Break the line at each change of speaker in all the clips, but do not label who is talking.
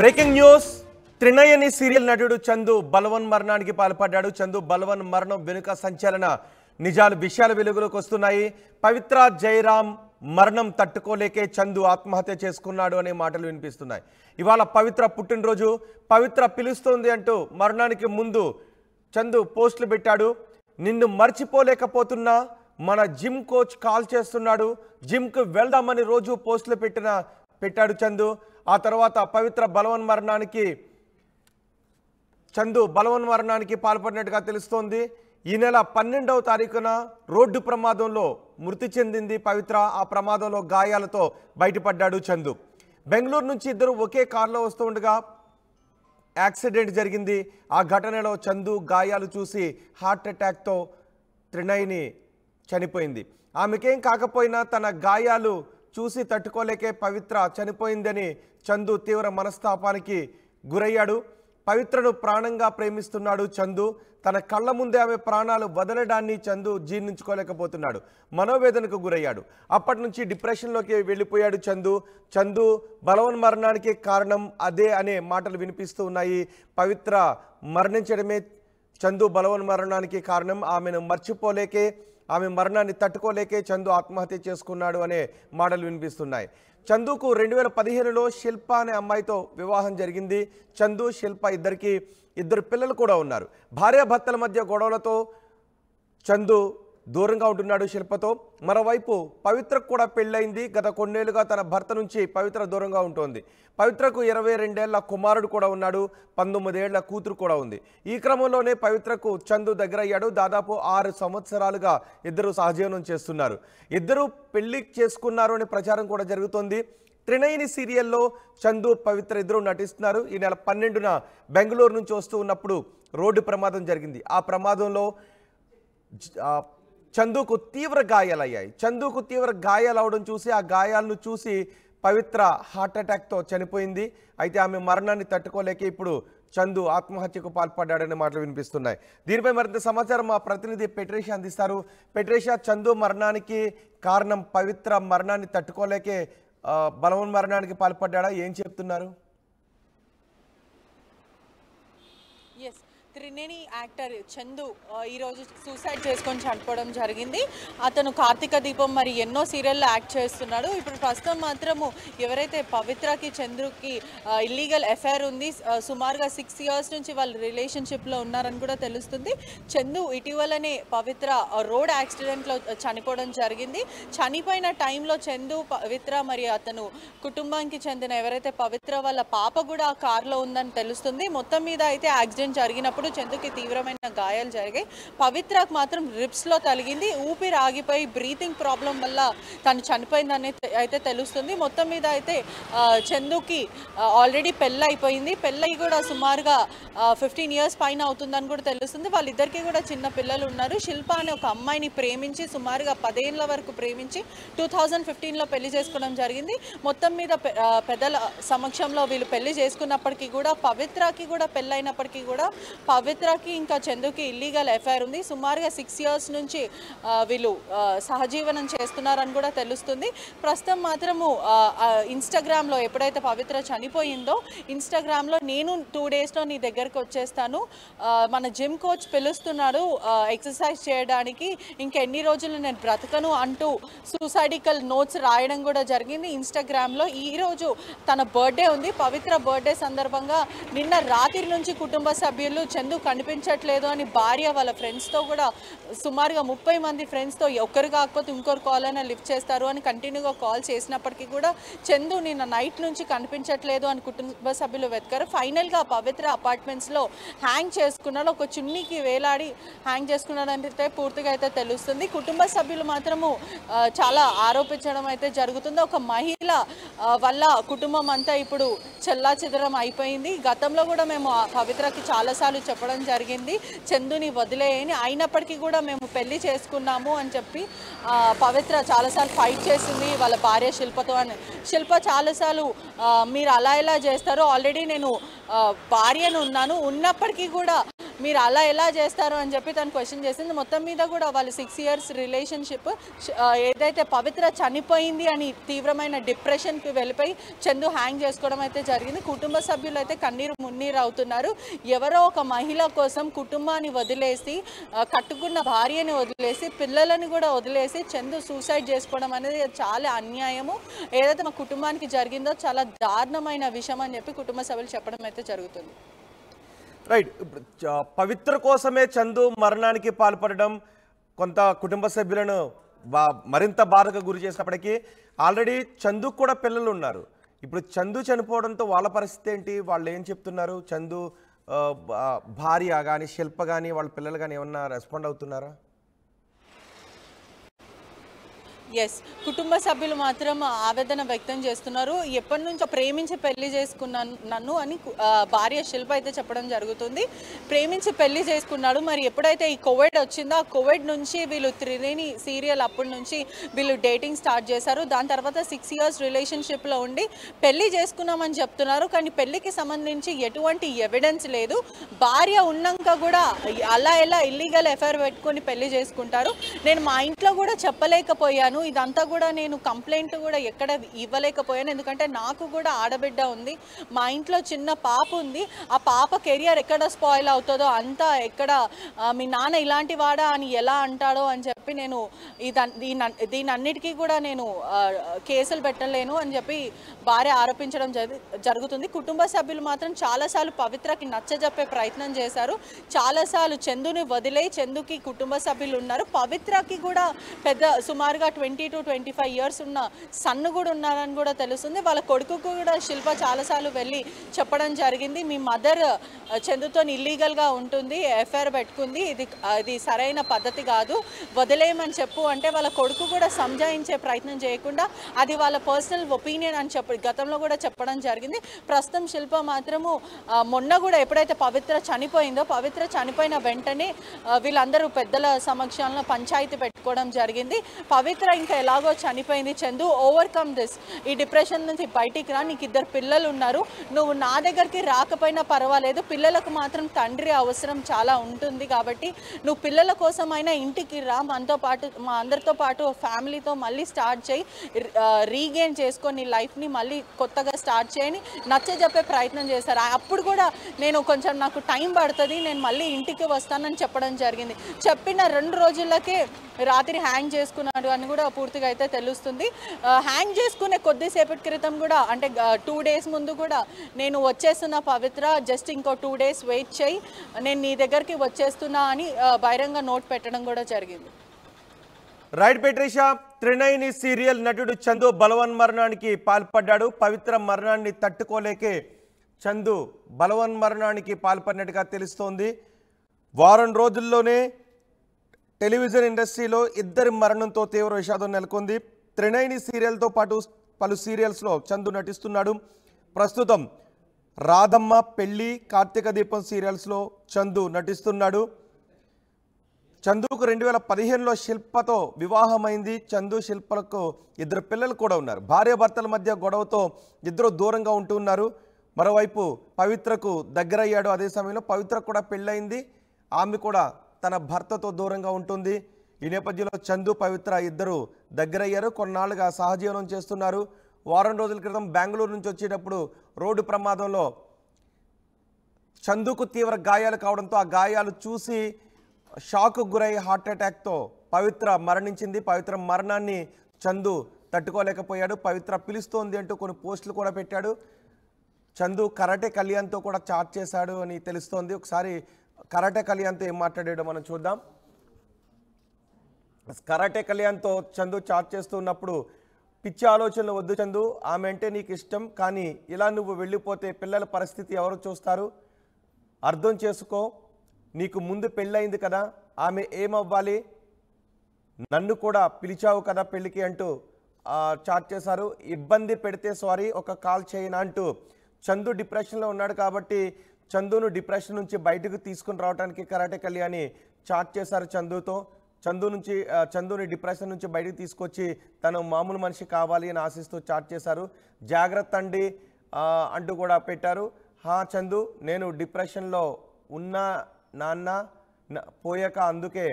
Breaking news Trinayani serial నటుడు చందు బలవన్ మరణానికి పాల్పడ్డాడు. చందు బలవన్ మరణం వెనుక సంచలన నిజాలు విషయాలు వెలుగులోకి వస్తున్నాయి. పవిత్ర జయరామ్ మరణం తట్టుకోలేకే చందు ఆత్మహత్య చేసుకున్నాడు అనే మాటలు వినిపిస్తున్నాయి. ఇవాళ పవిత్ర పుట్టినరోజు, పవిత్ర పిలుస్తోంది అంటూ మరణానికి ముందు చందు పోస్టులు పెట్టాడు. నిన్ను మర్చిపోలేకపోతున్నా, మన జిమ్ కోచ్ కాల్ చేస్తున్నాడు, జిమ్కు వెళ్దామని రోజు పోస్టులు పెట్టాడు చందు. ఆ తర్వాత పవిత్ర చందు బలవన్ మరణానికి పాల్పడినట్టుగా తెలుస్తోంది. ఈ నెల 12వ తారీఖున రోడ్డు ప్రమాదంలో మృతి చెందింది పవిత్ర. ఆ ప్రమాదంలో గాయాలతో బయటపడ్డాడు చందు. బెంగళూరు నుంచి ఇద్దరు ఒకే కారులో వస్తూ ఉండగా యాక్సిడెంట్ జరిగింది. ఆ ఘటనలో చందు గాయాలు చూసి హార్ట్ అటాక్తో త్రినయని చనిపోయింది. ఆమెకేం కాకపోయినా తన గాయాలు చూసి తట్టుకోలేకే పవిత్ర చనిపోయిందని చందు తీవ్ర మనస్తాపానికి గురయ్యాడు. పవిత్రను ప్రాణంగా ప్రేమిస్తున్నాడు చందు. తన కళ్ళ ముందే ఆమె ప్రాణాలు వదలడాన్ని చందు జీర్ణించుకోలేకపోతున్నాడు. మనోవేదనకు గురయ్యాడు. అప్పటి నుంచి డిప్రెషన్లోకి వెళ్ళిపోయాడు చందు బలవన్ మరణానికి కారణం అదే అనే మాటలు వినిపిస్తూ ఉన్నాయి. పవిత్ర మరణించడమే చందు బలవన్ మరణానికి కారణం. ఆమెను మర్చిపోలేకే, ఆమె మరణాన్ని తట్టుకోలేకే చందు ఆత్మహత్య చేసుకున్నాడు అనే మాటలు వినిపిస్తున్నాయి. చందుకు 2015లో శిల్ప అనే అమ్మాయితో వివాహం జరిగింది. చందు, శిల్ప ఇద్దరు పిల్లలు కూడా ఉన్నారు. భార్యాభర్తల మధ్య గొడవలతో చందు దూరంగా ఉంటున్నాడు శిల్పతో. మరోవైపు పవిత్రకు కూడా పెళ్ళయింది. గత కొన్నేళ్లుగా తన భర్త నుంచి పవిత్ర దూరంగా ఉంటుంది. పవిత్రకు 22 ఏళ్ల కుమారుడు కూడా ఉన్నాడు. 19 ఏళ్ల కూతురు కూడా ఉంది. ఈ క్రమంలోనే పవిత్రకు చందు దగ్గరయ్యాడు. దాదాపు 6 సంవత్సరాలుగా ఇద్దరు సహజీవనం చేస్తున్నారు. ఇద్దరు పెళ్లి చేసుకున్నారు అనే ప్రచారం కూడా జరుగుతోంది. త్రినయని సీరియల్లో చందు, పవిత్ర ఇద్దరు నటిస్తున్నారు. ఈ నెల 12న బెంగళూరు నుంచి వస్తూ ఉన్నప్పుడు రోడ్డు ప్రమాదం జరిగింది. ఆ ప్రమాదంలో చందుకు తీవ్ర గాయాలయ్యాయి. చందుకు తీవ్ర గాయాలు అవడం చూసి, ఆ గాయాలను చూసి పవిత్ర హార్ట్ అటాక్తో చనిపోయింది. అయితే ఆమె మరణాన్ని తట్టుకోలేక ఇప్పుడు చందు ఆత్మహత్యకు పాల్పడ్డాడనే మాటలు వినిపిస్తున్నాయి. దీనిపై మరింత సమాచారం మా ప్రతినిధి పెట్రేషియా అందిస్తారు. పెట్రేషియా, చందు మరణానికి కారణం పవిత్ర మరణాన్ని తట్టుకోలేకే బలవన్ మరణానికి పాల్పడ్డా, ఏం చెప్తున్నారు?
త్రినేని యాక్టర్ చందు ఈరోజు సూసైడ్ చేసుకొని చనిపోవడం జరిగింది. అతను కార్తీక దీపం మరి ఎన్నో సీరియల్లో యాక్ట్ చేస్తున్నాడు. ఇప్పుడు ప్రస్తుతం మాత్రము ఎవరైతే పవిత్రకి చందుకి ఇల్లీగల్ అఫైర్ ఉంది, సుమారుగా 6 ఇయర్స్ నుంచి వాళ్ళు రిలేషన్షిప్లో ఉన్నారని కూడా తెలుస్తుంది. చందు ఇటీవలనే పవిత్ర రోడ్ యాక్సిడెంట్లో చనిపోవడం జరిగింది. చనిపోయిన టైంలో చందు, పవిత్ర మరి అతను కుటుంబానికి చెందిన ఎవరైతే పవిత్ర వాళ్ళ పాప కూడా ఆ కారులో ఉందని తెలుస్తుంది. మొత్తం మీద అయితే యాక్సిడెంట్ జరిగినప్పుడు చందుకి తీవ్రమైన గాయాలు జరిగాయి. పవిత్రకు మాత్రం రిబ్స్లో తగిలింది. ఊపిరి ఆగిపోయి బ్రీతింగ్ ప్రాబ్లం వల్ల తను చనిపోయిందని అయితే తెలుస్తుంది. మొత్తం మీద అయితే చందుకి ఆల్రెడీ పెళ్ళి అయిపోయింది. పెళ్ళయి కూడా సుమారుగా 15 ఇయర్స్ పైన అవుతుందని కూడా తెలుస్తుంది. వాళ్ళిద్దరికీ కూడా చిన్న పిల్లలు ఉన్నారు. శిల్ప అనే ఒక అమ్మాయిని ప్రేమించి సుమారుగా 10 ఏళ్ల వరకు ప్రేమించి 2015లో పెళ్లి చేసుకోవడం జరిగింది. మొత్తం మీద పెద్దల సమక్షంలో వీళ్ళు పెళ్లి చేసుకున్నప్పటికీ కూడా, పవిత్రకి కూడా పెళ్ళైనప్పటికీ కూడా పవిత్రకి ఇంకా చందుకి ఇల్లీగల్ అఫైర్ ఉంది. సుమారుగా 6 ఇయర్స్ నుంచి వీళ్ళు సహజీవనం చేస్తున్నారని కూడా తెలుస్తుంది. ప్రస్తుతం మాత్రము ఇన్స్టాగ్రామ్లో ఎప్పుడైతే పవిత్ర చనిపోయిందో ఇన్స్టాగ్రామ్లో నేను 2 డేస్లో నీ దగ్గరకు వచ్చేస్తాను, మన జిమ్ కోచ్ పిలుస్తున్నాడు ఎక్సర్సైజ్ చేయడానికి, ఇంకెన్ని రోజులు నేను బ్రతకను అంటూ సూసైడికల్ నోట్స్ రాయడం కూడా జరిగింది ఇన్స్టాగ్రామ్లో. ఈరోజు తన బర్త్డే ఉంది. పవిత్ర బర్త్డే సందర్భంగా నిన్న రాత్రి నుంచి కుటుంబ సభ్యులు చందు కనిపించట్లేదు అని భార్య వాళ్ళ ఫ్రెండ్స్తో కూడా సుమారుగా 30 మంది ఫ్రెండ్స్తో ఒక్కరు కాకపోతే ఇంకొకరు కాల్ అయినా లిఫ్ట్ చేస్తారు అని కంటిన్యూగా కాల్ చేసినప్పటికీ కూడా చందు నిన్న నైట్ నుంచి కనిపించట్లేదు అని కుటుంబ సభ్యులు వెతికారు. ఫైనల్గా పవిత్ర అపార్ట్మెంట్స్లో హ్యాంగ్ చేసుకున్నాడు. ఒక చున్నీకి వేలాడి హ్యాంగ్ చేసుకున్నాడు అంటే పూర్తిగా అయితే తెలుస్తుంది. కుటుంబ సభ్యులు మాత్రము చాలా ఆరోపించడం అయితే జరుగుతుంది. ఒక మహిళ వల్ల కుటుంబం అంతా ఇప్పుడు చెల్లాచెదరం అయిపోయింది. గతంలో కూడా మేము పవిత్రకి చాలాసార్లు చెప్పడం జరిగింది చందుని వదిలేయని, అయినప్పటికీ కూడా మేము పెళ్లి చేసుకున్నాము అని చెప్పి పవిత్ర చాలాసార్లు ఫైట్ చేసింది వాళ్ళ భార్య శిల్పతో. అని శిల్ప చాలాసార్లు మీరు అలా ఎలా చేస్తారో, ఆల్రెడీ నేను భార్యను ఉన్నప్పటికీ కూడా మీరు అలా ఎలా చేస్తారు అని చెప్పి తను క్వశ్చన్ చేసింది. మొత్తం మీద కూడా వాళ్ళు 6 years రిలేషన్షిప్ ఏదైతే పవిత్ర చనిపోయింది అని తీవ్రమైన డిప్రెషన్కి వెళ్ళిపోయి చందు హ్యాంగ్ చేసుకోవడం అయితే జరిగింది. కుటుంబ సభ్యులు అయితే కన్నీరు మున్నీరు అవుతున్నారు. ఎవరో ఒక మహిళ కోసం కుటుంబాన్ని వదిలేసి, కట్టుకున్న భార్యని వదిలేసి, పిల్లలని కూడా వదిలేసి చందు సూసైడ్ చేసుకోవడం అనేది చాలా అన్యాయము. ఏదైతే మా కుటుంబానికి జరిగిందో చాలా దారుణమైన విషయం అని చెప్పి కుటుంబ సభ్యులు చెప్పడం అయితే జరుగుతుంది.
రైట్. ఇప్పుడు పవిత్ర కోసమే చందు మరణానికి పాల్పడడం కొంత కుటుంబ సభ్యులను మరింత బాధకు గురి చేసినప్పటికీ ఆల్రెడీ చందుకు కూడా పిల్లలు ఉన్నారు. ఇప్పుడు చందు చనిపోవడంతో వాళ్ళ పరిస్థితి ఏంటి? వాళ్ళు ఏం చెప్తున్నారు? చందు భార్య కానీ, శిల్ప కానీ, వాళ్ళ పిల్లలు కానీ ఏమన్నా రెస్పాండ్ అవుతున్నారా?
ఎస్, కుటుంబ సభ్యులు మాత్రం ఆవేదన వ్యక్తం చేస్తున్నారు. ఎప్పటి నుంచో ప్రేమించి పెళ్లి చేసుకున్నాను నన్ను అని భార్య శిల్ప అయితే చెప్పడం జరుగుతుంది. ప్రేమించి పెళ్లి చేసుకున్నాడు. మరి ఎప్పుడైతే ఈ కోవిడ్ వచ్చిందో ఆ కోవిడ్ నుంచి వీళ్ళు త్రివేణి సీరియల్ అప్పటి నుంచి వీళ్ళు డేటింగ్ స్టార్ట్ చేశారు. దాని తర్వాత 6 years రిలేషన్షిప్లో ఉండి పెళ్లి చేసుకున్నామని చెప్తున్నారు. కానీ పెళ్లికి సంబంధించి ఎటువంటి ఎవిడెన్స్ లేదు. భార్య ఉన్నాక కూడా అలా ఎలా ఇల్లీగల్ ఎఫైర్ పెట్టుకొని పెళ్లి చేసుకుంటారు. నేను మా ఇంట్లో కూడా చెప్పలేకపోయాను. ఇదంతా కూడా నేను కంప్లైంట్ కూడా ఎక్కడ ఇవ్వలేకపోయాను. ఎందుకంటే నాకు కూడా ఆడబిడ్డ ఉంది, మా ఇంట్లో చిన్న పాప ఉంది. ఆ పాప కెరియర్ ఎక్కడ స్పాయిల్ అవుతుందో, అంతా ఎక్కడ మీ నాన్న ఇలాంటి వాడా అని ఎలా అంటాడో అని చెప్పి నేను దీనన్నిటికీ కూడా నేను కేసులు పెట్టలేను అని చెప్పి భార్య ఆరోపించడం జరుగుతుంది. కుటుంబ సభ్యులు మాత్రం చాలాసార్లు పవిత్రకి నచ్చజెప్పే ప్రయత్నం చేశారు. చాలాసార్లు చందుని వదిలే చందుకి కుటుంబ సభ్యులు ఉన్నారు. పవిత్రకి కూడా పెద్ద సుమారుగా 20 to 25 years ఉన్న సన్ను కూడా ఉన్నారని కూడా తెలుస్తుంది. వాళ్ళ కొడుకుకు కూడా శిల్ప చాలాసార్లు వెళ్ళి చెప్పడం జరిగింది. మీ మదర్ చందుతో ఇల్లీగల్గా ఉంటుంది, ఎఫ్ఐఆర్ పెట్టుకుంది, ఇది సరైన పద్ధతి కాదు, వదిలేయమని చెప్పు అంటే వాళ్ళ కొడుకు కూడా సంజాయించే ప్రయత్నం చేయకుండా అది వాళ్ళ పర్సనల్ ఒపీనియన్ అని గతంలో కూడా చెప్పడం జరిగింది. ప్రస్తుతం శిల్ప మాత్రము మొన్న కూడా ఎప్పుడైతే పవిత్ర చనిపోయిందో, పవిత్ర చనిపోయిన వెంటనే వీళ్ళందరూ పెద్దల సమక్షంలో పంచాయతీ పెట్టుకోవడం జరిగింది. పవిత్ర ఇంకా ఎలాగో చనిపోయింది, చందు ఓవర్కమ్ దిస్, ఈ డిప్రెషన్ నుంచి బయటికి రా, నీకు 2 పిల్లలు ఉన్నారు, నువ్వు నా దగ్గరికి రాకపోయినా పర్వాలేదు, పిల్లలకు మాత్రం తండ్రి అవసరం చాలా ఉంటుంది కాబట్టి నువ్వు పిల్లల కోసమైనా ఇంటికి రా, మనతో పాటు మా అందరితో పాటు ఫ్యామిలీతో మళ్ళీ స్టార్ట్ చేయి, రీగెయిన్ చేసుకొని లైఫ్ని మళ్ళీ కొత్తగా స్టార్ట్ చేయని నచ్చజెప్పే ప్రయత్నం చేశారు. అప్పుడు కూడా నేను కొంచెం నాకు టైం పడుతుంది, నేను మళ్ళీ ఇంటికి వస్తానని చెప్పడం జరిగింది. చెప్పిన 2 రోజులకే రాత్రి హ్యాంగ్ చేసుకున్నాడు అని కూడా పూర్తిగా అయితే తెలుస్తుంది. హ్యాంగ్ చేసుకునే కొద్దిసేపటి క్రితం కూడా అంటే 2 days ముందు కూడా నేను వచ్చేస్తున్నా పవిత్ర, జస్ట్ ఇంకో 2 days వెయిట్ చేయి, నేను నీ దగ్గరికి వచ్చేస్తున్నా అని బహిరంగ నోట్ పెట్టడం కూడా జరిగింది.
రైట్ పెట్రిషా, త్రినైని సీరియల్ నటుడు చందు బలవన్మరణానికి పాల్పడ్డాడు. పవిత్ర మరణాన్ని తట్టుకోలేకే చందు బలవన్మరణానికి పాల్పడినట్టుగా తెలుస్తోంది. వారం రోజుల్లోనే టెలివిజన్ ఇండస్ట్రీలో 2 మరణంతో తీవ్ర విషాదం నెలకొంది. త్రినైని సీరియల్తో పాటు పలు సీరియల్స్లో చందు నటిస్తున్నాడు. ప్రస్తుతం రాధమ్మ, పెళ్లి, కార్తీక దీపం సీరియల్స్లో చందు నటిస్తున్నాడు. చందుకు 2015లో శిల్పతో వివాహమైంది. చందు శిల్పలకు 2 పిల్లలు కూడా ఉన్నారు. భార్యాభర్తల మధ్య గొడవతో ఇద్దరు దూరంగా ఉంటున్నారు. మరోవైపు పవిత్రకు దగ్గరయ్యాడు. అదే సమయంలో పవిత్రకు కూడా పెళ్ళయింది. ఆమె కూడా తన భర్తతో దూరంగా ఉంటుంది. ఈ నేపథ్యంలో చందు, పవిత్ర ఇద్దరు దగ్గరయ్యారు. కొన్నాళ్ళుగా సహజీవనం చేస్తున్నారు. వారం రోజుల క్రితం బెంగళూరు నుంచి వచ్చేటప్పుడు రోడ్డు ప్రమాదంలో చందుకు తీవ్ర గాయాలు కావడంతో ఆ గాయాలు చూసి షాక్కు గురై హార్ట్ అటాక్తో పవిత్ర మరణించింది. పవిత్ర మరణాన్ని చందు తట్టుకోలేకపోయాడు. పవిత్ర పిలుస్తోంది అంటూ కొన్ని పోస్టులు కూడా పెట్టాడు. చందు కరాటే కళ్యాణ్తో కూడా చాట్ చేశాడు అని తెలుస్తోంది. ఒకసారి కరాటే కళ్యాణ్తో ఏం మాట్లాడాడో మనం చూద్దాం. కరాటే కళ్యాణ్తో చందు చాట్ చేస్తున్నప్పుడు, పిచ్చి ఆలోచనలు వద్దు చందు, ఆమె అంటే నీకు ఇష్టం, కానీ ఇలా నువ్వు వెళ్ళిపోతే పిల్లల పరిస్థితి ఎవరు చూస్తారు, అర్థం చేసుకో, నీకు ముందు పెళ్ళయింది కదా, ఆమె ఏమవ్వాలి, నన్ను కూడా పిలిచావు కదా పెళ్ళికి అంటూ చాట్ చేశారు. ఇబ్బంది పెడితే సారీ, ఒక కాల్ చేయనా అంటూ చందు డిప్రెషన్లో ఉన్నాడు కాబట్టి చందును డిప్రెషన్ నుంచి బయటకు తీసుకుని రావడానికి కరాటే కళ్యాణి చాట్ చేశారు చందుతో. చందుని డిప్రెషన్ నుంచి బయటకు తీసుకొచ్చి తను మామూలు మనిషి కావాలి అని ఆశిస్తూ చాట్ చేశారు. జాగ్రత్త అండి అంటూ కూడా పెట్టారు. చందు, నేను డిప్రెషన్లో ఉన్నా నాన్న పోయాక అందుకే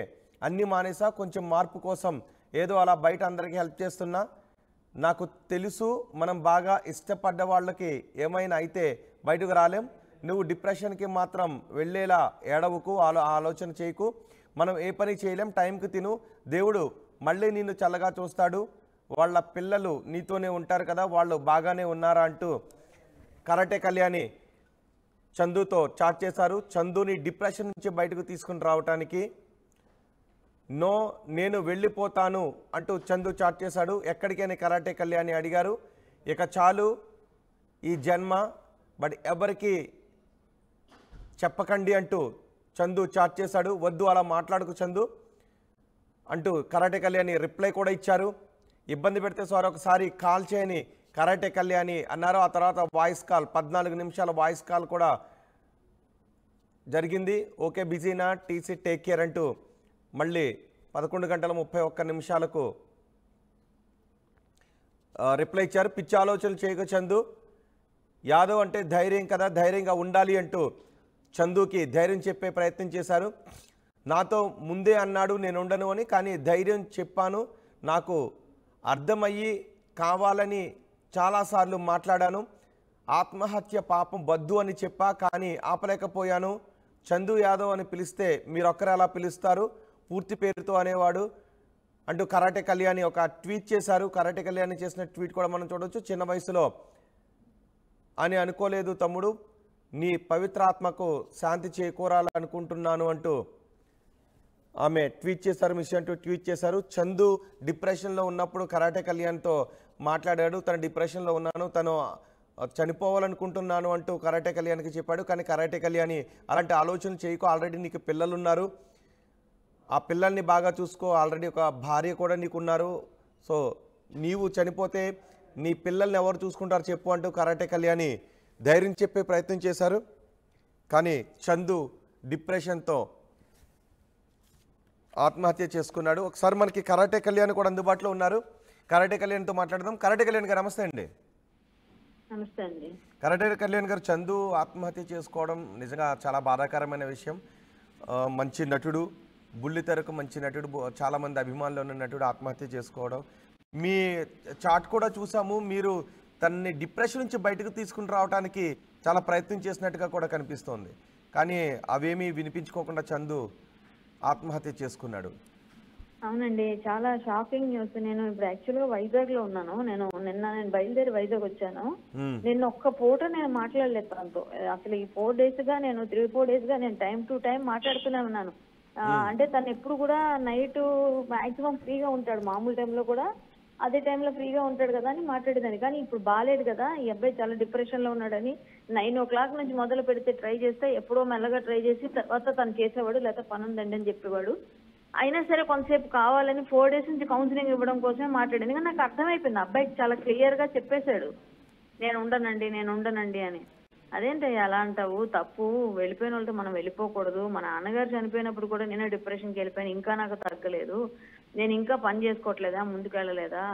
అన్నీ మానేసా, కొంచెం మార్పు కోసం ఏదో అలా బయట అందరికీ హెల్ప్ చేస్తున్నా. నాకు తెలుసు మనం బాగా ఇష్టపడ్డ వాళ్ళకి ఏమైనా అయితే బయటకు రాలేం. నువ్వు డిప్రెషన్కి మాత్రం వెళ్ళేలా ఏడవకు, ఆలోచన చేయకు. మనం ఏ పని చేయలేం, టైంకి తిను, దేవుడు మళ్ళీ నిన్ను చల్లగా చూస్తాడు, వాళ్ళ పిల్లలు నీతోనే ఉంటారు కదా, వాళ్ళు బాగానే ఉన్నారా అంటూ కరాటే కళ్యాణి చందుతో చాట్ చేశారు. చందుని డిప్రెషన్ నుంచి బయటకు తీసుకుని రావటానికి నో నేను వెళ్ళిపోతాను అంటూ చందు చాట్ చేశాడు. ఎక్కడికైనా కరాటే కళ్యాణి అడిగారు. ఇక చాలు ఈ జన్మ, బట్ ఎవరికి చెప్పకండి అంటూ చందు చాట్ చేశాడు. వద్దు అలా మాట్లాడుకు చందు అంటూ కరాటే కళ్యాణి రిప్లై కూడా ఇచ్చారు. ఇబ్బంది పెడితే సార్ ఒకసారి కాల్ చేయని కరాటే కళ్యాణి అన్నారు. ఆ తర్వాత వాయిస్ కాల్ 14 నిమిషాల వాయిస్ కాల్ కూడా జరిగింది. ఓకే బిజీనా, టీసీ టేక్ కేర్ అంటూ మళ్ళీ 11:31 రిప్లై ఇచ్చారు. పిచ్చి ఆలోచనలు చేయక చందు, యాదవ్ అంటే ధైర్యం కదా, ధైర్యంగా ఉండాలి అంటూ చందుకి ధైర్యం చెప్పే ప్రయత్నం చేశారు. నాతో ముందే అన్నాడు నేను ఉండను అని, కానీ ధైర్యం చెప్పాను, నాకు అర్థమయ్యి కావాలని చాలాసార్లు మాట్లాడాను, ఆత్మహత్య పాపం వద్దు అని చెప్పా, కానీ ఆపలేకపోయాను. చందు యాదవ్ అని పిలిస్తే మీరొక్కరు అలా పిలుస్తారు, పూర్తి పేరుతో అనేవాడు అంటూ కరాటే కళ్యాణి ఒక ట్వీట్ చేశారు. కరాటే కళ్యాణి చేసిన ట్వీట్ కూడా మనం చూడవచ్చు. చిన్న వయసులో అని అనుకోలేదు తమ్ముడు, నీ పవిత్రాత్మకు శాంతి చేకూరాలనుకుంటున్నాను అంటూ ఆమె ట్వీట్ చేశారు. మిస్ అంటూ ట్వీట్ చేశారు. చందు డిప్రెషన్లో ఉన్నప్పుడు కరాటే కళ్యాణ్తో మాట్లాడాడు. తను డిప్రెషన్లో ఉన్నాను, తను చనిపోవాలనుకుంటున్నాను అంటూ కరాటే కళ్యాణ్కి చెప్పాడు. కానీ కరాటే కళ్యాణి అలాంటి ఆలోచన చేయకు, ఆల్రెడీ నీకు పిల్లలు ఉన్నారు, ఆ పిల్లల్ని బాగా చూసుకో, ఆల్రెడీ ఒక భార్య కూడా నీకున్నారు, సో నీవు చనిపోతే నీ పిల్లల్ని ఎవరు చూసుకుంటారు చెప్పు అంటూ కరాటే కళ్యాణి ధైర్యం చెప్పే ప్రయత్నం చేశారు. కానీ చందు డిప్రెషన్తో ఆత్మహత్య చేసుకున్నాడు. ఒకసారి మనకి కరాటే కళ్యాణ్ కూడా అందుబాటులో ఉన్నారు. కరాటే కళ్యాణ్తో మాట్లాడదాం. కరాటే కళ్యాణ్ గారు నమస్తే అండి.
నమస్తే అండి.
కరాటే కళ్యాణ్ గారు, చందు ఆత్మహత్య చేసుకోవడం నిజంగా చాలా బాధాకరమైన విషయం. మంచి నటుడు, బుల్లితెరకు మంచి నటుడు, చాలామంది అభిమానులు ఉన్న నటుడు ఆత్మహత్య చేసుకోవడం. మీ చాట్ కూడా చూసాము, మీరు తనని డిప్రెషన్ నుంచి బయటకు తీసుకుని రావడానికి చాలా ప్రయత్నం చేసినట్టుగా కూడా కనిపిస్తోంది. కానీ అవేమీ వినిపించుకోకుండా చందు ఆత్మహత్య చేసుకున్నాడు.
అవునండి, చాలా షాకింగ్ న్యూస్. నేను ఇప్పుడు యాక్చువల్గా వైజాగ్ లో ఉన్నాను. నేను బయలుదేరి వైజాగ్ వచ్చాను. నిన్న ఒక్క పూట నేను మాట్లాడలేదు తనతో. అసలు ఈ 4 days గా నేను 3-4 days గా నేను టైం టు టైం మాట్లాడుతూనే ఉన్నాను. అంటే తను ఎప్పుడు కూడా నైట్ మాక్సిమం ఫ్రీగా ఉంటాడు, మామూలు టైంలో కూడా అదే టైంలో ఫ్రీగా ఉంటాడు కదా అని మాట్లాడేదాన్ని. కానీ ఇప్పుడు బాగాలేదు కదా, ఈ అబ్బాయి చాలా డిప్రెషన్ లో ఉన్నాడని 9 o'clock నుంచి మొదలు పెడితే ట్రై చేస్తే ఎప్పుడో మెల్లగా ట్రై చేసి తర్వాత తను చేసేవాడు, లేకపోతే పని ఉందండి అని చెప్పేవాడు. అయినా సరే కొంతసేపు కావాలని 4 days నుంచి కౌన్సిలింగ్ ఇవ్వడం కోసమే మాట్లాడింది. కానీ నాకు అర్థమైపోయింది, అబ్బాయికి చాలా క్లియర్ గా చెప్పేశాడు నేను ఉండనండి అని. అదేంటి అలా అంటావు, తప్పు, వెళ్ళిపోయిన వాళ్ళతో మనం వెళ్ళిపోకూడదు. మా నాన్నగారు చనిపోయినప్పుడు కూడా నేనే డిప్రెషన్కి వెళ్ళిపోయాను, ఇంకా నాకు తగ్గలేదు, నేను ఇంకా పని చేసుకోవట్లేదా, ముందుకెళ్ళలేదా,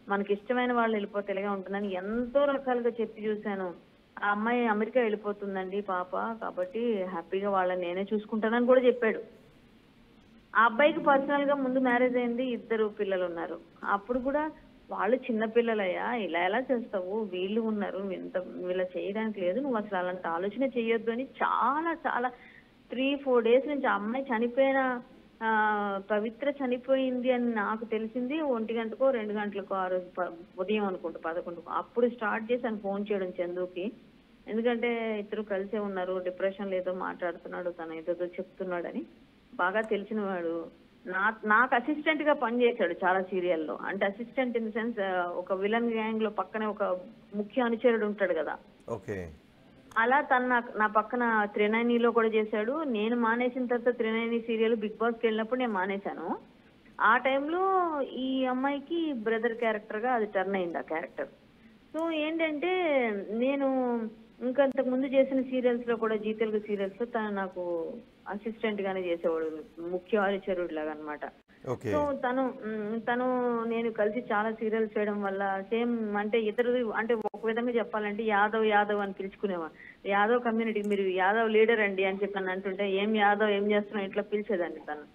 మనకి ఇష్టమైన వాళ్ళు వెళ్ళిపోతే ఇలాగే ఉంటుందని ఎంతో రకాలుగా చెప్పి చూశాను. ఆ అమ్మాయి అమెరికా వెళ్ళిపోతుందండి పాప, కాబట్టి హ్యాపీగా వాళ్ళని నేనే చూసుకుంటానని కూడా చెప్పాడు. ఆ అబ్బాయికి పర్సనల్ గా ముందు మ్యారేజ్ అయింది, 2 పిల్లలు ఉన్నారు. అప్పుడు కూడా వాళ్ళు చిన్న పిల్లలయ్యా, ఇలా ఎలా చేస్తావు, వీళ్ళు ఉన్నారు, వీళ్ళ చేయడానికి లేదు, నువ్వు అసలు అలాంటి ఆలోచన చేయొద్దు అని చాలా చాలా 3-4 days నుంచి ఆ అమ్మాయి చనిపోయిన పవిత్ర చనిపోయింది అని నాకు తెలిసింది 1 గంటకో 2 గంటలకో, ఆ రోజు ఉదయం అనుకుంటా 11కు. అప్పుడు స్టార్ట్ చేశాను ఫోన్ చేయడం చందుకి. ఎందుకంటే ఇద్దరు కలిసే ఉన్నారు, డిప్రెషన్ లేదో మాట్లాడుతున్నాడు, తను ఏదో చెప్తున్నాడని బాగా తెలిసిన వాడు. నాకు అసిస్టెంట్ గా పనిచేశాడు చాలా సీరియల్లో. అంటే అసిస్టెంట్ ఇన్ ద సెన్స్, ఒక విలన్ గ్యాంగ్ లో పక్కనే ఒక ముఖ్య అనుచరుడు ఉంటాడు కదా, అలా తను నా పక్కన త్రినయనిలో కూడా చేశాడు. నేను మానేసిన తర్వాత త్రినయని సీరియల్ బిగ్ బాస్కి వెళ్ళినప్పుడు నేను మానేశాను. ఆ టైంలో ఈ అమ్మాయికి బ్రదర్ క్యారెక్టర్ గా అది టర్న్ అయింది ఆ క్యారెక్టర్. సో ఏంటంటే నేను ఇంకంతకు ముందు చేసిన సీరియల్స్ లో కూడా, జీ తెలుగు సీరియల్స్ లో తను నాకు అసిస్టెంట్ గానే చేసేవాడు, ముఖ్య అనుచరుడు లాగా అనమాట.
ఓకే.
సో తను నేను కలిసి చాలా సీరియల్స్ చేయడం వల్ల సేమ్ అంటే ఇతరులు అంటే ఒక విధంగా చెప్పాలంటే యాదవ్ యాదవ్ అని పిలుచుకునేవాడు. యాదవ్ కమ్యూనిటీ మీరు యాదవ్ లీడర్ అండి అని చెప్పి నన్ను అంటుంటే ఏం యాదవ్ ఏం చేస్తున్నావు ఇట్లా పిలిచేదాన్ని తను.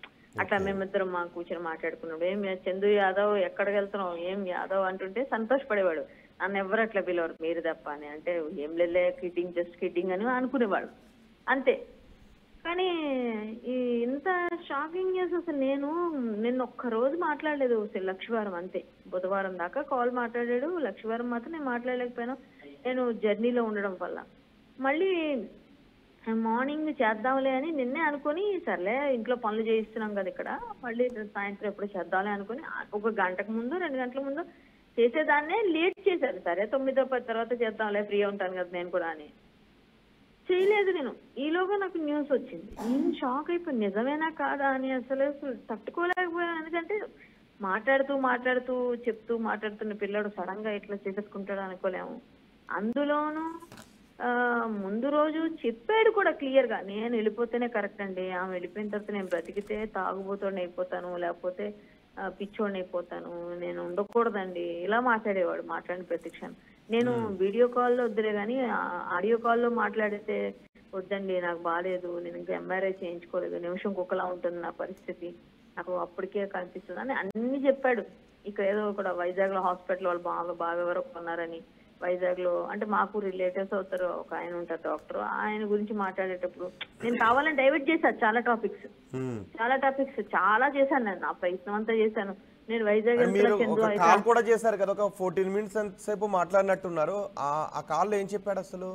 అట్లా మేమిద్దరం మా కూర్చొని మాట్లాడుకున్నాడు. ఏం చందు యాదవ్ ఎక్కడికి వెళ్తున్నావు ఏం యాదవ్ అంటుంటే సంతోషపడేవాడు. నన్ను ఎవరు అట్లా పిలవరు మీరు తప్ప అని. అంటే ఏం లేలే కిడ్డింగ్ జస్ట్ కిడ్డింగ్ అని అనుకునేవాడు అంతే. కానీ ఈ ఇంత షాకింగ్ న్యూస్ అసలు నిన్న ఒక్క రోజు మాట్లాడలేదు లక్షవారం అంతే. బుధవారం దాకా కాల్ మాట్లాడాడు, లక్షవారం మాత్రం నేను మాట్లాడలేకపోయాను నేను జర్నీలో ఉండడం వల్ల. మళ్ళీ మార్నింగ్ చేద్దాంలే అని నిన్నే అనుకుని సర్లే ఇంట్లో పనులు చేయిస్తున్నాం కదా ఇక్కడ మళ్ళీ సాయంత్రం ఎప్పుడు చేద్దాంలే అనుకుని ఒక గంటకు ముందు 2 గంటల ముందు చేసేదాన్నే లేట్ చేశారు. సరే 9-10 తర్వాత చేద్దాంలే ఫ్రీ ఉంటాను కదా నేను కూడా అని చేయలేదు నేను. ఈలోగా నాకు న్యూస్ వచ్చింది. నేను షాక్ అయిపోయింది నిజమేనా కాదా అని. అసలు తట్టుకోలేకపోయాను. ఎందుకంటే మాట్లాడుతూ మాట్లాడుతున్న పిల్లడు సడన్ గా ఇట్లా చేసేసుకుంటాడు అనుకోలేము. అందులోనూ ముందు రోజు చెప్పాడు కూడా క్లియర్ గా నేను వెళ్ళిపోతేనే కరెక్ట్ అండి, ఆమె వెళ్ళిపోయిన తర్వాత నేను బ్రతికితే తాగుబోతోడిని అయిపోతాను లేకపోతే పిచ్చోడిని అయిపోతాను, నేను ఉండకూడదండి ఇలా మాట్లాడేవాడు. మాట్లాడిన ప్రతిక్షణం నేను వీడియో కాల్లో వద్దులే కానీ ఆడియో కాల్లో మాట్లాడితే వద్దండి నాకు బాగాలేదు, నేను ఇంకా ఎంఆర్ఐ చేయించుకోలేదు, నిమిషం కుక్కలా ఉంటుంది నా పరిస్థితి, నాకు అప్పటికే కనిపిస్తుంది అని అన్ని చెప్పాడు. ఇక్కడ ఏదో కూడా వైజాగ్ లో హాస్పిటల్ వాళ్ళు బాగా ఎవరో కొన్నారని వైజాగ్ లో అంటే మాకు రిలేటివ్స్ అవుతారు, ఒక ఆయన ఉంటారు డాక్టర్, ఆయన గురించి మాట్లాడేటప్పుడు నేను కావాలని డైవర్ట్ చేశాను చాలా టాపిక్స్ చాలా చేశాను. నేను నా ప్రయత్నం అంతా చేశాను. నేను వైజాగ్
కాల్ కూడా చేశారు కదా, ఒక 14 మినిట్స్ సేపు మాట్లాడినట్టున్నారు. ఆ కాల్లో ఏం చెప్పాడు అసలు?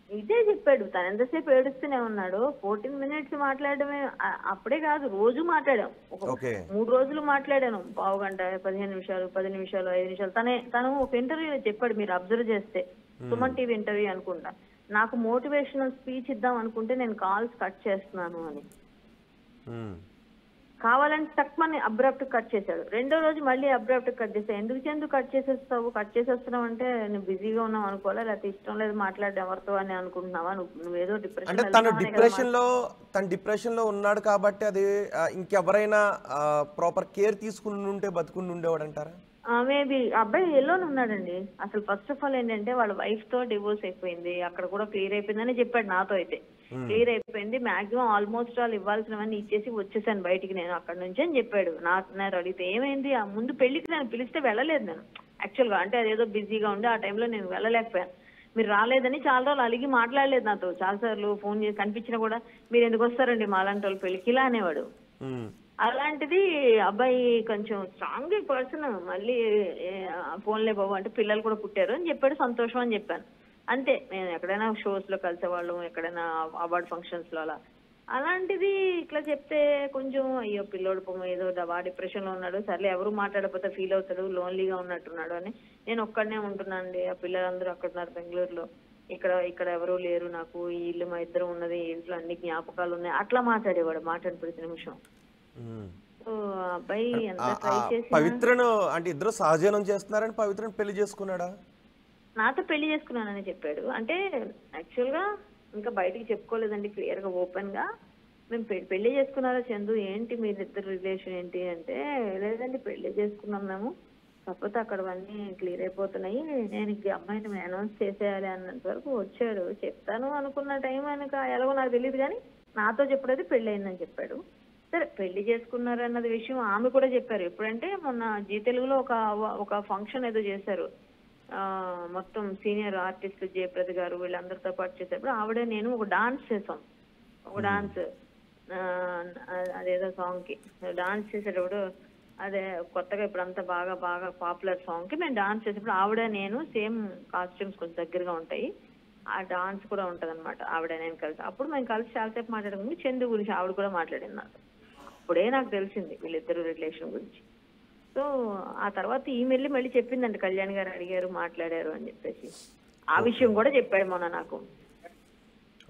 ఇదే చెప్పాడు. తను ఎంతసేపు ఏడుస్తూనే ఉన్నాడు. 14 మినిట్స్ మాట్లాడమే అప్పుడే కాదు రోజు మాట్లాడాం. ఒక 3 రోజులు మాట్లాడాను. పావు గంట 15 నిమిషాలు 10 నిమిషాలు 5 నిమిషాలు. తను ఒక ఇంటర్వ్యూ చెప్పాడు మీరు అబ్జర్వ్ చేస్తే సుమన్ టీవీ ఇంటర్వ్యూ అనుకుంటా. నాకు మోటివేషనల్ స్పీచ్ ఇద్దాం అనుకుంటే నేను కాల్స్ కట్ చేస్తున్నాను అని కావాలంటే తక్కువని అబ్రాప్ట్ కట్ చేశాడు. రెండో రోజు మళ్ళీ అబ్రాప్ట్ కట్ చేశాడు. ఎందుకు కట్ చేసేస్తున్నావు అంటే నువ్వు బిజీగా ఉన్నావు అనుకోవాలా లేకపోతే ఇష్టం లేదు మాట్లాడడం ఎవరితో అని అనుకుంటున్నావా, నువ్వేదో
తన డిప్రెషన్ లో ఉన్నాడు కాబట్టి అది ఇంకెవరైనా ప్రాపర్ కేర్ తీసుకుని ఉంటే బతుకుని ఉండేవాడు అంటారా?
మేబీ అబ్బాయి ఎల్లోనే ఉన్నాడండి. అసలు ఫస్ట్ ఆఫ్ ఆల్ ఏంటంటే వాళ్ళ వైఫ్ తో డివోర్స్ అయిపోయింది, అక్కడ కూడా క్లియర్ అయిపోయిందని చెప్పాడు. నాతో అయితే క్లియర్ అయిపోయింది, మాక్సిమం ఆల్మోస్ట్ ఆల్ ఇవ్వాల్సినవన్నీ ఇచ్చేసి వచ్చేసాను బయటికి నేను అక్కడ నుంచి అని చెప్పాడు. నేను అడిగితే ఏమైంది ఆ ముందు పెళ్లికి నేను పిలిస్తే వెళ్ళలేదు నేను యాక్చువల్ గా, అంటే అదేదో బిజీగా ఉండి ఆ టైంలో నేను వెళ్ళలేకపోయాను. మీరు రాలేదని చాలా రోజులు అలిగి మాట్లాడలేదు నాతో, చాలా సార్లు ఫోన్ చేసి కనిపించినా కూడా మీరు ఎందుకు వస్తారండి మాలాంటి వాళ్ళు పెళ్లికి ఇలా అనేవాడు. అలాంటిది అబ్బాయి కొంచెం స్ట్రాంగ్ పర్సన్. మళ్ళీ ఫోన్లే బాబు అంటే పిల్లలు కూడా పుట్టారు అని చెప్పాడు. సంతోషం అని చెప్పాను అంతే. నేను ఎక్కడైనా షోస్ లో కలిసేవాళ్ళం, ఎక్కడైనా అవార్డ్ ఫంక్షన్స్ లో అలాంటిది ఇట్లా చెప్తే కొంచెం అయ్యో పిల్లోడు ఏదో డిప్రెషన్ లో ఉన్నాడు, సర్లే ఎవరు మాట్లాడకపోతే ఫీల్ అవుతాడు, లోన్లీగా ఉన్నట్టున్నాడు అని. నేను ఒక్కడనే ఉంటున్నానండి, ఆ పిల్లలందరూ అక్కడ ఉన్నారు బెంగళూరులో, ఇక్కడ ఎవరూ లేరు, నాకు ఈ ఇల్లు మా ఇద్దరు ఉన్నది, ఇంట్లో అన్ని జ్ఞాపకాలు ఉన్నాయి అట్లా మాట్లాడేవాడు మాట్లాడిన ప్రతి నిమిషం. అబ్బాయి ఎంత ట్రై చేసి
పవిత్రను అంటే ఇద్దరు సహజీవనం చేస్తున్నారని పవిత్రను పెళ్లి చేసుకున్నాడా?
నాతో పెళ్లి చేసుకున్నానని చెప్పాడు. అంటే యాక్చువల్ గా ఇంకా బయటికి చెప్పుకోలేదండి క్లియర్ గా ఓపెన్ గా. మేము పెళ్లి చేసుకున్నారా చందు ఏంటి మీరిద్దరు రిలేషన్ ఏంటి అంటే లేదండి పెళ్లి చేసుకున్నాం మేము, కాకపోతే అక్కడవన్నీ క్లియర్ అయిపోతున్నాయి, నేను ఇంక అమ్మాయిని అనౌన్స్ చేసేయాలి అన్నంత వరకు వచ్చాడు. చెప్తాను అనుకున్న టైం వెనక ఎలాగో నాకు తెలియదు కానీ నాతో చెప్పడైతే పెళ్లి అయిందని చెప్పాడు. సరే పెళ్లి చేసుకున్నారు అన్నది విషయం ఆమె కూడా చెప్పారు. ఎప్పుడంటే మొన్న జీ తెలుగులో ఒక ఫంక్షన్ ఏదో చేశారు, మొత్తం సీనియర్ ఆర్టిస్ట్ జయప్రద గారు వీళ్ళందరితో పాటు చేసేటప్పుడు ఆవిడ నేను ఒక డాన్స్ చేసాం. ఒక డాన్స్ అదేదో సాంగ్ కి డాన్స్ చేసేటప్పుడు అదే కొత్తగా ఇప్పుడు అంతా బాగా పాపులర్ సాంగ్ కి మేము డాన్స్ చేసేటప్పుడు ఆవిడ నేను సేమ్ కాస్ట్యూమ్స్ కొంచెం దగ్గరగా ఉంటాయి, ఆ డాన్స్ కూడా ఉంటది అనమాట. ఆవిడ నేను కలిసి అప్పుడు మేము కలిసి చాలాసేపు మాట్లాడుకుంది. చందు గురించి ఆవిడ కూడా మాట్లాడింది నాకు. అప్పుడే నాకు తెలిసింది వీళ్ళిద్దరు రిలేషన్ గురించి. సో ఆ తర్వాత ఈమెల్లి మళ్ళీ చెప్పిందండి, కళ్యాణ్ గారు అడిగారు మాట్లాడారు అని చెప్పేసి ఆ విషయం కూడా చెప్పాడు మొన్న నాకు.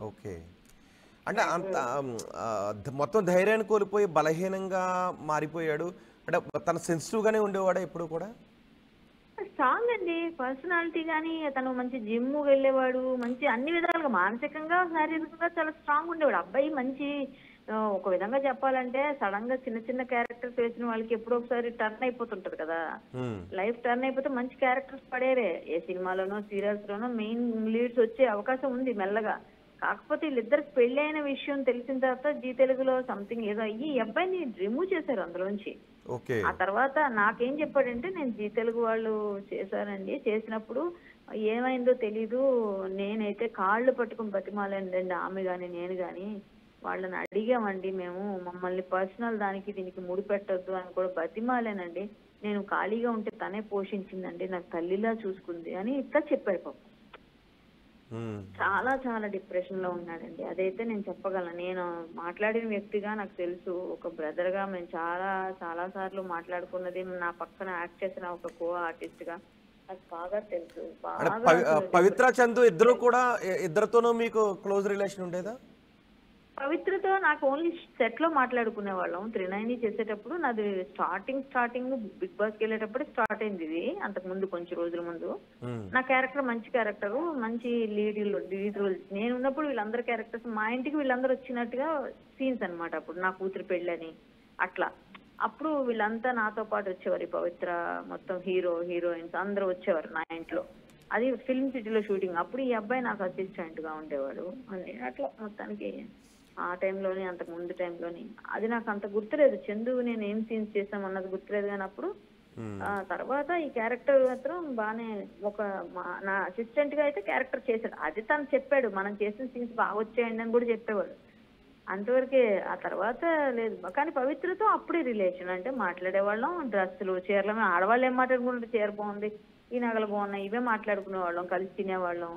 ఓకే, అంటే అంత మొత్తం ధైర్యాన్ని కోల్పోయి బలహీనంగా మారిపోయాడు. అంటే తన సెన్సిటివ్ గానే ఉండేవాడా ఎప్పుడు కూడా?
స్ట్రాంగ్ అండి పర్సనాలిటీ కానీ, తను మంచి జిమ్ వెళ్ళేవాడు, మంచి అన్ని విధాలుగా మానసికంగా శారీరకంగా చాలా స్ట్రాంగ్ ఉండేవాడు. అబ్బాయి మంచి ఒక విధంగా చెప్పాలంటే సడన్ గా చిన్న చిన్న క్యారెక్టర్స్ వేసిన వాళ్ళకి ఎప్పుడో ఒకసారి టర్న్ అయిపోతుంటది కదా. లైఫ్ టర్న్ అయిపోతే మంచి క్యారెక్టర్స్ పడేరే. ఏ సినిమాలోనో సీరియల్స్ లోనో మెయిన్ లీడ్స్ వచ్చే అవకాశం ఉంది మెల్లగా. కాకపోతే వీళ్ళిద్దరికి పెళ్లి అయిన విషయం తెలిసిన తర్వాత జీ తెలుగులో సంథింగ్ ఏదో అయ్యి ఈ అబ్బాయిని రిమూవ్ చేశారు అందులోంచి. ఆ తర్వాత నాకేం చెప్పాడంటే, నేను జీ తెలుగు వాళ్ళు చేశారండి, చేసినప్పుడు ఏమైందో తెలీదు, నేనైతే కాళ్ళు పట్టుకుని బతిమాలండి ఆమె గాని నేను గాని, వాళ్ళని అడిగామండి మేము, మమ్మల్ని పర్సనల్ దానికి దీనికి ముడిపెట్టొద్దు అని కూడా బతిమాలేనండి, నేను ఖాళీగా ఉంటే తనే పోషించిందండి, నాకు తల్లిలా చూసుకుంది అని ఇట్లా చెప్పాడు పాపం. చాలా చాలా డిప్రెషన్ లో ఉన్నాడండి. అదైతే నేను చెప్పగలను. నేను మాట్లాడిన వ్యక్తిగా నాకు తెలుసు, ఒక బ్రదర్ గా మేము చాలా చాలా సార్లు మాట్లాడుకున్నది, నా పక్కన యాక్ట్ చేసిన ఒక కో ఆర్టిస్ట్ గా నాకు బాగా తెలుసు.
పవిత్ర చందు ఇద్దరితోనూ మీకు క్లోజ్ రిలేషన్ ఉండేదా?
పవిత్రతో నాకు ఓన్లీ సెట్ లో మాట్లాడుకునే వాళ్ళం. 390 చేసేటప్పుడు నాది స్టార్టింగ్ బిగ్ బాస్ కి వెళ్ళేటప్పుడు స్టార్ట్ అయింది ఇది. అంతకు ముందు కొంచెం రోజుల ముందు నా క్యారెక్టర్ మంచి క్యారెక్టర్, మంచి లీడ్ రోల్. నేను ఉన్నప్పుడు వీళ్ళందరి క్యారెక్టర్స్ మా ఇంటికి వీళ్ళందరూ వచ్చినట్టుగా సీన్స్ అనమాట. అప్పుడు నా కూతురు పెళ్ళని అట్లా. అప్పుడు వీళ్ళంతా నాతో పాటు వచ్చేవారు. పవిత్ర మొత్తం హీరోయిన్స్ అందరూ వచ్చేవారు నా ఇంట్లో. అది ఫిల్మ్ సిటీలో షూటింగ్. అప్పుడు ఈ అబ్బాయి నాకు అసిస్టెంట్ గా ఉండేవాడు అని. అట్లా మొత్తానికి ఆ టైంలోని అంతకు ముందు టైంలోని అది నాకు అంత గుర్తులేదు. చందు నేను ఏం సీన్స్ చేసాం అన్నది గుర్తులేదు, కానీ అప్పుడు తర్వాత ఈ క్యారెక్టర్ మాత్రం బాగానే నా అసిస్టెంట్ గా అయితే క్యారెక్టర్ చేశాడు. అది తను చెప్పాడు, మనం చేసిన సీన్స్ బాగా వచ్చాయండి అని కూడా చెప్పేవాడు. అంతవరకే. ఆ తర్వాత లేదు. కానీ పవిత్రతో అప్పుడే రిలేషన్ అంటే మాట్లాడేవాళ్ళం. డ్రెస్సులు చీరలు, ఆడవాళ్ళు ఏం మాట్లాడుకుంటే చీర బాగుంది, ఈ నగలు బాగున్నాయి, ఇవే మాట్లాడుకునే వాళ్ళం. కలిసి తినేవాళ్ళం,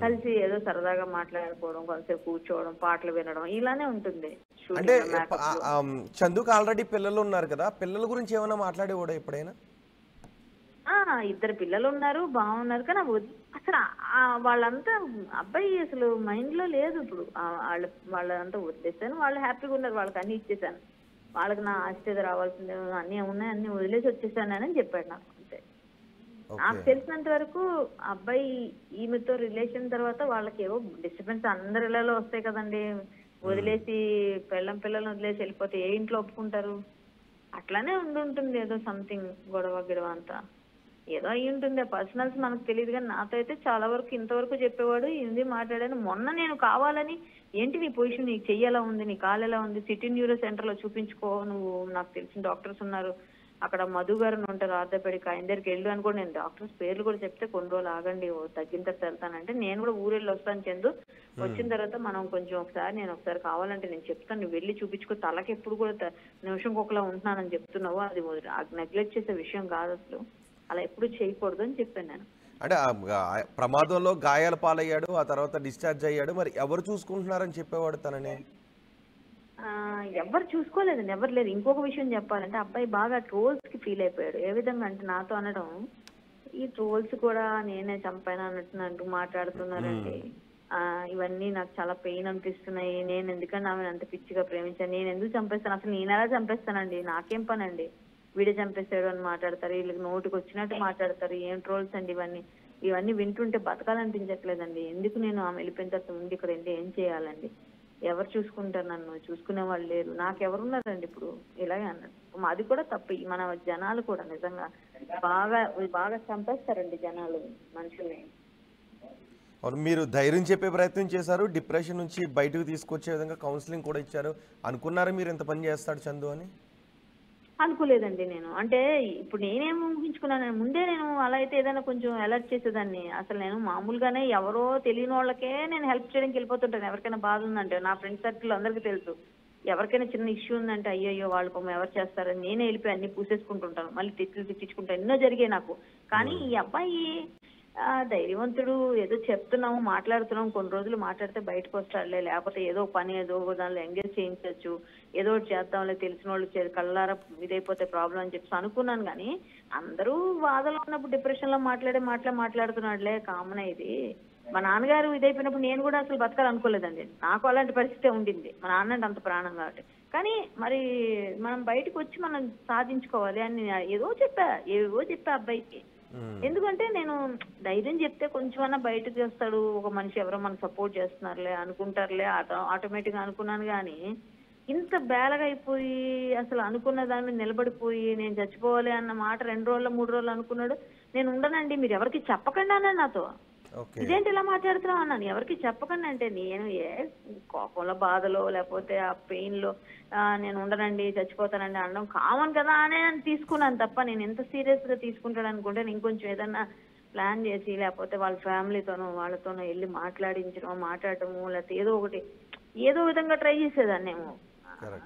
కలిసి ఏదో సరదాగా మాట్లాడుకోవడం, కొంతసేపు కూర్చోవడం, పాటలు వినడం, ఇలానే ఉంటుంది.
అంటే చందుకు ఆల్రెడీ పిల్లలు ఉన్నారు కదా, పిల్లల గురించి ఏమైనా మాట్లాడేవాడు ఎప్పుడైనా?
ఇద్దరు పిల్లలు ఉన్నారు, బాగున్నారు. కానీ అసలు వాళ్ళంతా అబ్బాయి అసలు మైండ్ లో లేదు ఇప్పుడు. వాళ్ళంతా వదిలేసాను, వాళ్ళు హ్యాపీగా ఉన్నారు, వాళ్ళకి అన్ని ఇచ్చేసాను, వాళ్ళకి నా ఆస్తి రావాల్సిందే అన్ని ఉన్నాయి, అన్ని వదిలేసి వచ్చేసాను అని చెప్పాడు నాకు. అంతే. నాకు తెలిసినంత వరకు అబ్బాయి ఈమెతో రిలేషన్ తర్వాత వాళ్ళకి ఏవో డిస్టర్బెన్స్ అందరిలో వస్తాయి కదండి. వదిలేసి పిల్లలను వదిలేసి వెళ్ళిపోతే ఏ ఇంట్లో ఒప్పుకుంటారు? అట్లానే ఉంటుంది ఏదో సంథింగ్ గొడవ అంతా ఏదో అయ్యి ఉంటుంది. పర్సనల్స్ మనకు తెలియదు, కానీ నాతో అయితే చాలా వరకు ఇంతవరకు చెప్పేవాడు, ఇది మాట్లాడాను. మొన్న నేను కావాలని ఏంటి నీ పొజిషన్, నీకు చెయ్యేలా ఉంది, నీ కాలు ఎలా ఉంది, సిటీ న్యూరో సెంటర్ లో చూపించుకో, నువ్వు నాకు తెలిసిన డాక్టర్స్ ఉన్నారు అక్కడ, మధు గారు ఉంటారు ఆర్థోపెడిక్, ఆయన దగ్గరికి వెళ్ళు అని కూడా నేను డాక్టర్స్ పేర్లు కూడా చెప్తే, కొన్ని రోజులు ఆగండి తగ్గిన తర్వాత వెళ్తానంటే, నేను కూడా ఊరెళ్ళి వస్తాను చందు, వచ్చిన తర్వాత మనం కొంచెం నేను ఒకసారి కావాలంటే నేను చెప్తాను, నువ్వు వెళ్ళి చూపించుకో, తలకి ఎప్పుడు కూడా నిమిషంకి ఒకలా ఉంటున్నానని చెప్తున్నావు, అది నెగ్లెక్ట్ చేసే విషయం కాదు అసలు, అలా ఎప్పుడు చేయకూడదు అని చెప్పాను నేను.
అంటే ప్రమాదంలో గాయాల పాలయ్యాడు, ఆ తర్వాత డిశ్చార్జ్ అయ్యాడు, మరి ఎవరు చూసుకుంటున్నారని చెప్పేవాడు తనని?
ఎవరు చూసుకోలేదండి, ఎవరు లేదు. ఇంకొక విషయం చెప్పాలంటే అబ్బాయి బాగా ట్రోల్స్ కి ఫీల్ అయిపోయాడు. ఏ విధంగా అంటే నాతో అనడం, ఈ ట్రోల్స్ కూడా నేనే చంపాను అన్నట్టు మాట్లాడుతున్నారండి, ఇవన్నీ నాకు చాలా పెయిన్ అనిపిస్తున్నాయి, నేను ఎందుకని ఆమెను అంత పిచ్చిగా ప్రేమించాను, నేను ఎందుకు చంపేస్తాను, అసలు నేను ఎలా చంపేస్తానండి, నాకేం పని అండి, వీడే చంపేస్తాడు అని మాట్లాడతారు, వీళ్ళకి నోటికి వచ్చినట్టు మాట్లాడతారు. ఏం ట్రోల్స్ అండి ఇవన్నీ వింటుంటే బతకాలనిపించట్లేదండి. ఎందుకు నేను ఆమె వెళ్ళిపోయిన తర్వాత ఉంది ఇక్కడ ఏం చేయాలండి, ఎవరు చూసుకుంటారు, నన్ను చూసుకునే వాళ్ళు లేరు, నాకెవరున్నారండి ఇప్పుడు, ఇలాగే అన్నాడు. అది కూడా తప్పు. మన జనాలు కూడా నిజంగా బాగా చంపేస్తారండి జనాలు మనుషుల్ని.
మీరు ధైర్యం చెప్పే ప్రయత్నం చేశారు, డిప్రెషన్ నుంచి బయటకు తీసుకొచ్చే విధంగా కౌన్సిలింగ్ కూడా ఇచ్చారు. అనుకున్నారు మీరు ఎంత పని చేస్తాడు చందు అని?
అనుకోలేదండి నేను. అంటే ఇప్పుడు నేనేం ఊహించుకున్నాను, ముందే నేను అలా అయితే ఏదైనా కొంచెం అలర్ట్ చేసేదాన్ని. అసలు నేను మామూలుగానే ఎవరో తెలియని వాళ్ళకే నేను హెల్ప్ చేయడానికి వెళ్ళిపోతుంటాను. ఎవరికైనా బాధ ఉందంటే నా ఫ్రెండ్ సర్కిల్ అందరికీ తెలుసు, ఎవరికైనా చిన్న ఇష్యూ ఉందంటే అయ్యో వాళ్ళు పాపం ఎవరు చేస్తారని నేనే వెళ్ళిపోయి అన్ని పూసేసుకుంటుంటాను, మళ్ళీ తిట్టించుకుంటాను, ఎన్నో జరిగాయి నాకు. కానీ ఈ అబ్బాయి ధైర్యవంతుడు, ఏదో చెప్తున్నాము మాట్లాడుతున్నాము, కొన్ని రోజులు మాట్లాడితే బయటకు వస్తాడులే, లేకపోతే ఏదో పని ఏదో దానిలో ఎంగేజ్ చేయించవచ్చు, ఏదో ఒకటి చేద్దాంలే, తెలిసిన వాళ్ళు కళ్ళారా ఇదైపోతే ప్రాబ్లం అని చెప్పి అనుకున్నాను. కానీ అందరూ బాధలో ఉన్నప్పుడు డిప్రెషన్ లో మాట్లాడుతున్నాడులే, కామన్ ఇది. మా నాన్నగారు ఇదైపోయినప్పుడు నేను కూడా అసలు బతకాలనుకోలేదండి, నాకు అలాంటి పరిస్థితి ఉండింది, మా నాన్న అంత ప్రాణం కాబట్టి. కానీ మరి మనం బయటకు వచ్చి మనం సాధించుకోవాలి అని ఏవో చెప్పా అబ్బాయికి. ఎందుకంటే నేను ధైర్యం చెప్తే కొంచెమన్నా బయటకు వస్తాడు, ఒక మనిషి ఎవరో మనకు సపోర్ట్ చేస్తున్నారులే అనుకుంటారులే ఆటోమేటిక్ గా అనుకున్నాను. కానీ ఇంత బేలగా అయిపోయి అసలు అనుకున్న దాని మీద నిలబడిపోయి నేను చచ్చిపోవాలి అన్న మాట 2 రోజులు 3 రోజులు అనుకున్నాడు. నేను ఉండనండి, మీరు ఎవరికి చెప్పకండి అన్నాడు నాతో.
ఓకే.
ఇదేంటి ఇలా మాట్లాడుతున్నావు అన్నాను. ఎవరికి చెప్పకండి అంటే నేను కోపంలో బాధలో లేకపోతే ఆ పెయిన్ లో నేను ఉండనండి చచ్చిపోతానండి అనడం కామన్ కదా అనే నేను తీసుకున్నాను తప్ప నేను ఎంత సీరియస్ గా తీసుకుంటాను అనుకుంటే నేను ఇంకొంచెం ఏదన్నా ప్లాన్ చేసి లేకపోతే వాళ్ళ ఫ్యామిలీతోనో వాళ్ళతోనో వెళ్ళి మాట్లాడటము లేకపోతే ఏదో విధంగా ట్రై చేసేదాన్నేమో.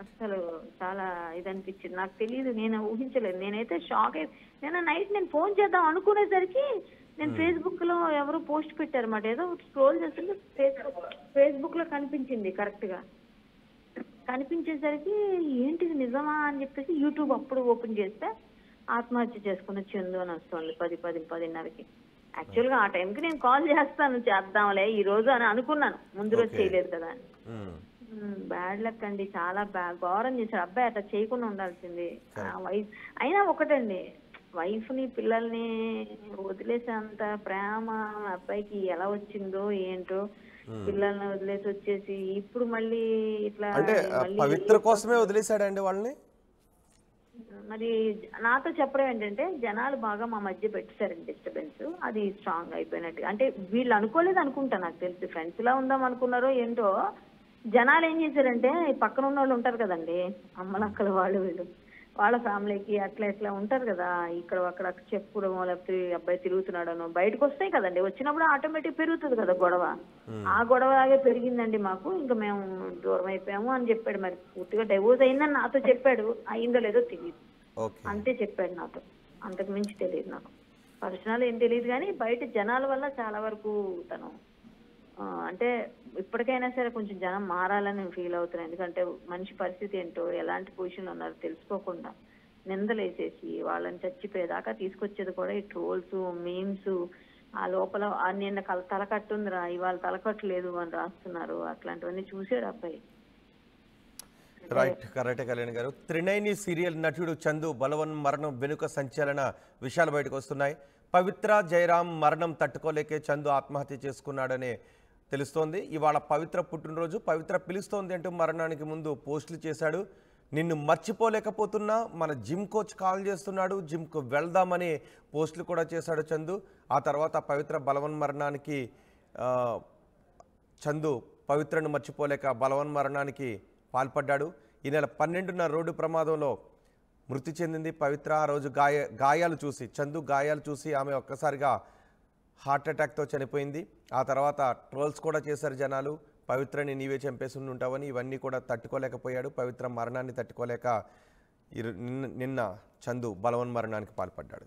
అసలు చాలా ఇది అనిపించింది. నాకు తెలియదు, నేను ఊహించలేదు. నేనైతే షాక్ అయ్యి నేను ఫోన్ చేద్దాం అనుకునేసరికి నేను ఫేస్బుక్ లో ఎవరు పోస్ట్ పెట్టారన్నమాట. ఏదో స్క్రోల్ చేస్తుంటే ఫేస్బుక్ లో కనిపించింది కరెక్ట్ గా. కనిపించేసరికి ఏంటిది నిజమా అని చెప్పేసి యూట్యూబ్ అప్పుడు ఓపెన్ చేస్తే ఆత్మహత్య చేసుకున్న చందు అని వస్తుంది 10:30కి. యాక్చువల్ గా ఆ టైంకి నేను కాల్ చేద్దాంలే ఈ రోజు అని అనుకున్నాను, ముందు రోజు చేయలేదు కదా అని. బ్యాడ్ లక్ అండి, చాలా ఘోరం చేశాడు అబ్బాయి. అట్లా చేయకుండా ఉండాల్సింది. వైఫ్ అయినా ఒకటండి, వైఫ్ ని పిల్లల్ని వదిలేసేంత ప్రేమ అబ్బాయికి ఎలా వచ్చిందో ఏంటో. పిల్లల్ని వదిలేసి వచ్చేసి ఇప్పుడు మళ్ళీ ఇట్లా
పవిత్ర కోసమే వదిలేశాడండి వాళ్ళని.
మరి నాతో చెప్పడం ఏంటంటే జనాలు బాగా మా మధ్య పెట్టేశారండి డిస్టర్బెన్స్. అది స్ట్రాంగ్ అయిపోయినట్టు. అంటే వీళ్ళు అనుకోలేదు అనుకుంటా, నాకు తెలిసి ఫ్రెండ్స్ లా ఉందాం అనుకున్నారో ఏంటో. జనాలు ఏం చేశారంటే పక్కన ఉన్న వాళ్ళు ఉంటారు కదండి, అమ్మలక్కలు వాళ్ళు వీళ్ళు, వాళ్ళ ఫ్యామిలీకి అట్లా ఇట్లా ఉంటారు కదా, ఇక్కడ అక్కడ చెప్పుకోవడమో లేకపోతే అబ్బాయి తిరుగుతున్నాడనో బయటకు వస్తాయి కదండి. వచ్చినప్పుడు ఆటోమేటిక్ పెరుగుతుంది కదా గొడవ. ఆ గొడవలాగే పెరిగిందండి మాకు, ఇంకా మేము దూరం అయిపోయాము అని చెప్పాడు. మరి పూర్తిగా డైవోర్స్ అయిందని నాతో చెప్పాడు, అయిందో లేదో తెలియదు, అంతే చెప్పాడు నాతో. అంతకు మించి తెలియదు నాకు. పర్సనల్ ఏం తెలియదు కానీ బయట జనాల వల్ల చాలా వరకు తను అంటే ఇప్పటికైనా సరే కొంచెం జనం మారాలని ఫీల్ అవుతున్నాను. ఎందుకంటే మనిషి పరిస్థితి ఏంటో ఎలాంటి పొజిషన్లో ఉన్నారో తెలుసుకోకుండా నిందలేసేసి వాళ్ళని చచ్చిపోయేదాకా తీసుకొచ్చేది కూడా ఈ ట్రోల్స్ మీమ్స్. ఆ లోపల నిన్న తలకట్టుందిరా ఇవాళ తలకట్లేదు అని రాస్తున్నారు. అట్లాంటివన్నీ చూసాడు అబ్బాయి.
రైట్, కరెక్టే కళ్యాణ్ గారు. త్రినైని సీరియల్ నటుడు చందు బలవన్ మరణం వెనుక సంచలన విషయాలు బయటకు వస్తున్నాయి. పవిత్ర జయరాం మరణం తట్టుకోలేకే చందు ఆత్మహత్య చేసుకున్నాడనే తెలుస్తోంది. ఇవాళ పవిత్ర పుట్టినరోజు, పవిత్ర పిలుస్తోంది అంటూ మరణానికి ముందు పోస్టులు చేశాడు. నిన్ను మర్చిపోలేకపోతున్నా, మన జిమ్ కోచ్ కాల్ చేస్తున్నాడు, జిమ్కు వెళ్దామని పోస్టులు కూడా చేశాడు చందు. ఆ తర్వాత పవిత్ర బలవన్ మరణానికి చందు పవిత్రను మర్చిపోలేక బలవన్ మరణానికి పాల్పడ్డాడు. ఈ నెల 12న రోడ్డు ప్రమాదంలో మృతి చెందింది పవిత్ర. ఆ రోజు గాయాలు చూసి చందు గాయాలు చూసి ఆమె ఒక్కసారిగా హార్ట్ అటాక్తో చనిపోయింది. ఆ తర్వాత ట్రోల్స్ కూడా చేశారు జనాలు, పవిత్రని నీవే చంపేసి ఉంటావని. ఇవన్నీ కూడా తట్టుకోలేకపోయాడు. పవిత్ర మరణాన్ని తట్టుకోలేక నిన్న చందు బలవన్ మరణానికి పాల్పడ్డాడు.